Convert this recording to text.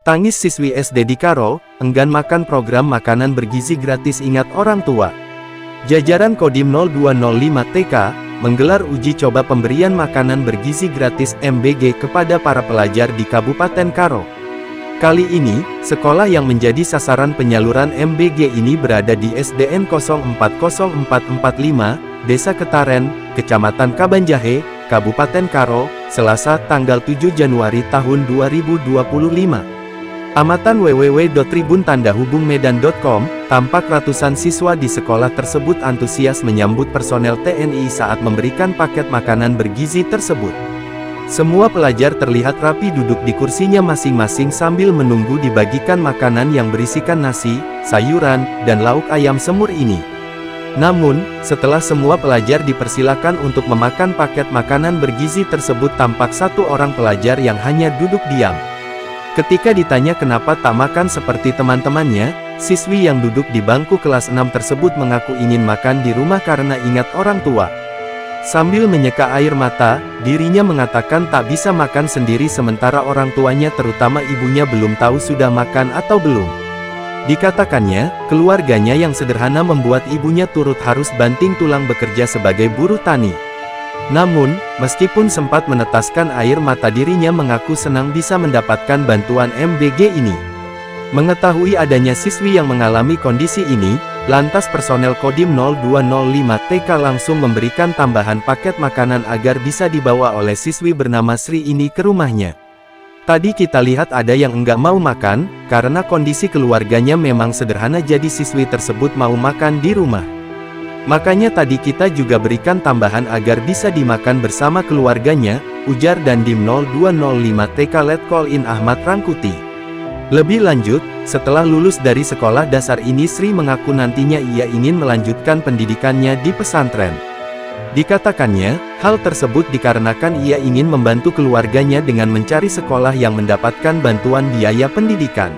Tangis siswi SD di Karo, enggan makan program makanan bergizi gratis ingat orang tua. Jajaran Kodim 0205 TK, menggelar uji coba pemberian makanan bergizi gratis MBG kepada para pelajar di Kabupaten Karo. Kali ini, sekolah yang menjadi sasaran penyaluran MBG ini berada di SDN 040445, Desa Ketaren, Kecamatan Kabanjahe, Kabupaten Karo, Selasa tanggal 7 Januari tahun 2025. Amatan www.tribuntandahubungmedan.com, tampak ratusan siswa di sekolah tersebut antusias menyambut personel TNI saat memberikan paket makanan bergizi tersebut. Semua pelajar terlihat rapi duduk di kursinya masing-masing sambil menunggu dibagikan makanan yang berisikan nasi, sayuran, dan lauk ayam semur ini. Namun, setelah semua pelajar dipersilakan untuk memakan paket makanan bergizi tersebut, tampak satu orang pelajar yang hanya duduk diam. Ketika ditanya kenapa tak makan seperti teman-temannya, siswi yang duduk di bangku kelas 6 tersebut mengaku ingin makan di rumah karena ingat orang tua. Sambil menyeka air mata, dirinya mengatakan tak bisa makan sendiri sementara orang tuanya terutama ibunya belum tahu sudah makan atau belum. Dikatakannya, keluarganya yang sederhana membuat ibunya turut harus banting tulang bekerja sebagai buruh tani. Namun, meskipun sempat menetaskan air mata, dirinya mengaku senang bisa mendapatkan bantuan MBG ini. Mengetahui adanya siswi yang mengalami kondisi ini, lantas personel Kodim 0205 TK langsung memberikan tambahan paket makanan agar bisa dibawa oleh siswi bernama Sri ini ke rumahnya. Tadi kita lihat ada yang enggak mau makan, karena kondisi keluarganya memang sederhana jadi siswi tersebut mau makan di rumah. Makanya tadi kita juga berikan tambahan agar bisa dimakan bersama keluarganya, ujar Dandim 0205 TK Letkol-In Ahmad Rangkuti. Lebih lanjut, setelah lulus dari sekolah dasar ini Sri mengaku nantinya ia ingin melanjutkan pendidikannya di pesantren. Dikatakannya, hal tersebut dikarenakan ia ingin membantu keluarganya dengan mencari sekolah yang mendapatkan bantuan biaya pendidikan.